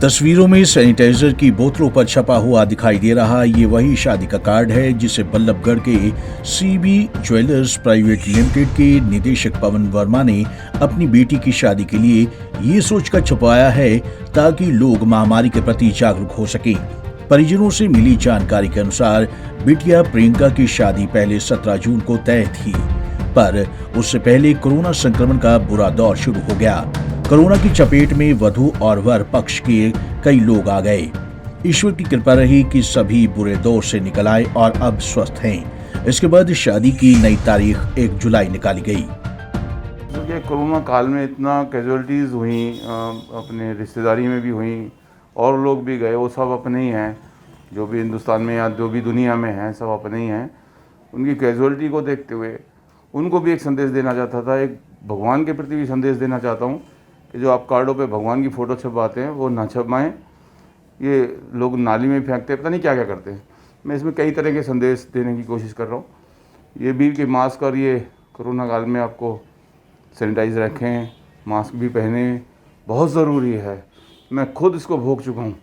तस्वीरों में सैनिटाइजर की बोतलों पर छपा हुआ दिखाई दे रहा ये वही शादी का कार्ड है जिसे बल्लभगढ़ के सीबी ज्वेलर्स प्राइवेट लिमिटेड के निदेशक पवन वर्मा ने अपनी बेटी की शादी के लिए ये सोचकर छपवाया है ताकि लोग महामारी के प्रति जागरूक हो सकें। परिजनों से मिली जानकारी के अनुसार बिटिया प्रियंका की शादी पहले 17 जून को तय थी, पर उससे पहले कोरोना संक्रमण का बुरा दौर शुरू हो गया। कोरोना की चपेट में वधू और वर पक्ष के कई लोग आ गए। ईश्वर की कृपा रही कि सभी बुरे दौर से निकल आए और अब स्वस्थ हैं। इसके बाद शादी की नई तारीख 1 जुलाई निकाली गई। ये कोरोना काल में इतना कैजुअलिटीज़ हुई, अपने रिश्तेदारी में भी हुई और लोग भी गए, वो सब अपने ही हैं, जो भी हिंदुस्तान में या जो भी दुनिया में हैं सब अपने ही हैं। उनकी कैजुअलिटी को देखते हुए उनको भी एक संदेश देना चाहता था, एक भगवान के प्रति भी संदेश देना चाहता हूँ कि जो आप कार्डों पे भगवान की फ़ोटो छपवाते हैं वो ना छपवाएँ। ये लोग नाली में फेंकते हैं, पता नहीं क्या क्या करते हैं। मैं इसमें कई तरह के संदेश देने की कोशिश कर रहा हूँ। ये भी कि मास्क और ये कोरोना काल में आपको सैनिटाइज रखें, मास्क भी पहने, बहुत ज़रूरी है। मैं खुद इसको भोग चुका हूँ।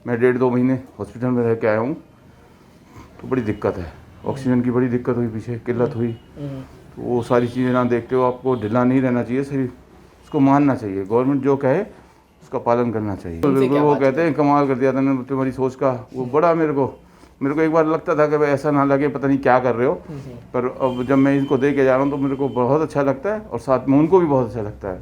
मैं 1.5-2 महीने हॉस्पिटल में रह के आया हूँ, तो बड़ी दिक्कत है। ऑक्सीजन की बड़ी दिक्कत हुई, पीछे किल्लत हुई, तो वो सारी चीज़ें ना देखते हो आपको ढिला नहीं रहना चाहिए, सिर्फ उसको मानना चाहिए। गवर्नमेंट जो कहे उसका पालन करना चाहिए। तो बिल्कुल वो कहते हैं कमाल कर दिया था तुम्हारी सोच का। वो बड़ा मेरे को एक बार लगता था कि भाई ऐसा ना लगे पता नहीं क्या कर रहे हो, पर अब जब मैं इनको दे के जा रहा हूँ तो मेरे को बहुत अच्छा लगता है और साथ में उनको भी बहुत अच्छा लगता है।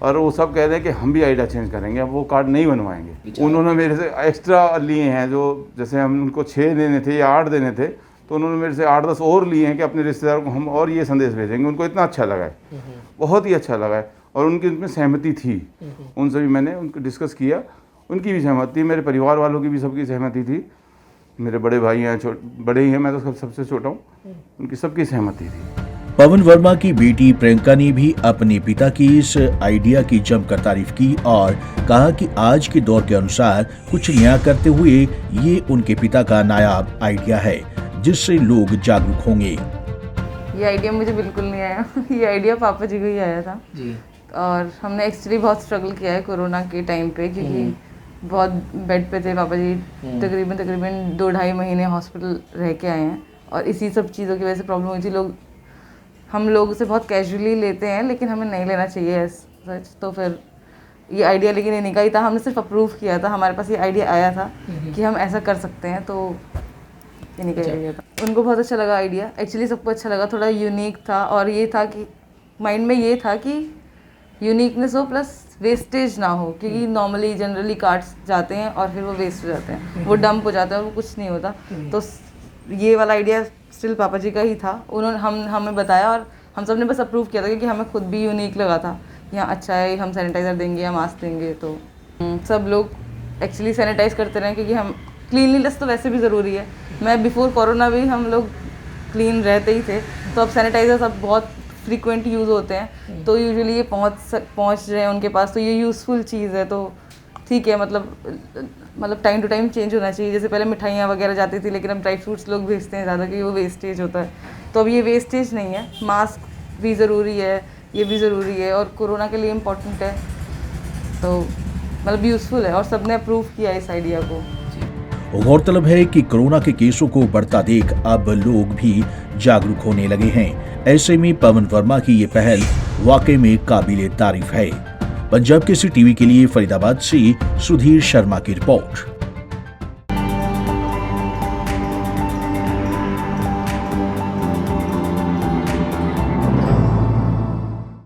और वो सब कह रहे हैं कि हम भी आइडिया चेंज करेंगे, अब वो कार्ड नहीं बनवाएंगे। उन्होंने मेरे से एक्स्ट्रा लिए हैं, जो जैसे हम उनको 6 देने थे या 8 देने थे, तो उन्होंने मेरे से 8-10 और लिए हैं कि अपने रिश्तेदारों को हम और ये संदेश भेजेंगे। उनको इतना अच्छा लगा है, बहुत ही अच्छा लगा है और उनकी उनमें सहमति थी। उनसे भी मैंने उनको डिस्कस किया, उनकी भी सहमति थी, मेरे परिवार वालों की भी सबकी सहमति थी। मेरे बड़े भाई हैं, बड़े ही हैं, मैं तो सबसे छोटा हूँ, उनकी सबकी सहमति थी। पवन वर्मा की बेटी प्रियंका ने भी अपने पिता की इस आइडिया की जमकर तारीफ की और कहा कि आज के दौर के अनुसार कुछ नया करते हुए ये उनके पिता का नायाब आइडिया है जिससे लोग जागरूक होंगे। ये आइडिया मुझे बिल्कुल नहीं आया। ये आइडिया पापा जी को ही आया था जी। और हमने एक्चुअली बहुत स्ट्रगल किया है कोरोना के टाइम पे, क्योंकि बहुत बेड पे थे पापा जी। तकरीबन 2-2.5 महीने हॉस्पिटल रह के आए हैं और इसी सब चीज़ों की वजह से प्रॉब्लम हुई थी। हम लोग उसे बहुत कैजुअली लेते हैं, लेकिन हमें नहीं लेना चाहिए सच। तो फिर ये आइडिया लेकिन इन्हीं का ही था, हमने सिर्फ अप्रूव किया था। हमारे पास ये आइडिया आया था कि हम ऐसा कर सकते हैं, तो इन्हीं का आइडिया था। उनको बहुत अच्छा लगा आइडिया, एक्चुअली सबको अच्छा लगा। थोड़ा यूनिक था और ये था कि माइंड में ये था कि यूनिकनेस हो प्लस वेस्टेज ना हो, क्योंकि नॉर्मली जनरली कार्ड्स जाते हैं और फिर वो वेस्ट हो जाते हैं, वो डंप हो जाता है, वो कुछ नहीं होता। तो ये वाला आइडिया स्टिल पापा जी का ही था। उन्होंने हमें बताया और हम सब ने बस अप्रूव किया था, क्योंकि हमें खुद भी यूनिक लगा था। यहाँ अच्छा है, हम सैनिटाइज़र देंगे या मास्क देंगे, तो सब लोग एक्चुअली सैनिटाइज़ करते रहें, क्योंकि हम क्लीनलीनेस तो वैसे भी ज़रूरी है। मैं बिफोर कोरोना भी हम लोग क्लीन रहते ही थे, तो अब सैनिटाइज़र सब बहुत फ्रीक्वेंट यूज़ होते हैं, तो यूजुअली ये पहुँच रहे हैं उनके पास, तो ये यूज़फुल चीज़ है। तो ठीक है, मतलब टाइम टू टाइम चेंज होना चाहिए। जैसे पहले मिठाइयाँ वगैरह जाती थी, लेकिन अब ड्राई फ्रूट्स लोग भेजते हैं ज़्यादा, क्योंकि वो वेस्टेज होता है। तो अब ये वेस्टेज नहीं है, मास्क भी ज़रूरी है, ये भी ज़रूरी है और कोरोना के लिए इम्पोर्टेंट है, तो मतलब यूज़फुल है और सब ने अप्रूव किया इस आइडिया को। गौरतलब है कि कोरोना के केसों को बढ़ता देख अब लोग भी जागरूक होने लगे हैं। ऐसे में पवन वर्मा की ये पहल वाकई में काबिले तारीफ है। पंजाब केसरी टीवी के लिए फरीदाबाद से सुधीर शर्मा की रिपोर्ट।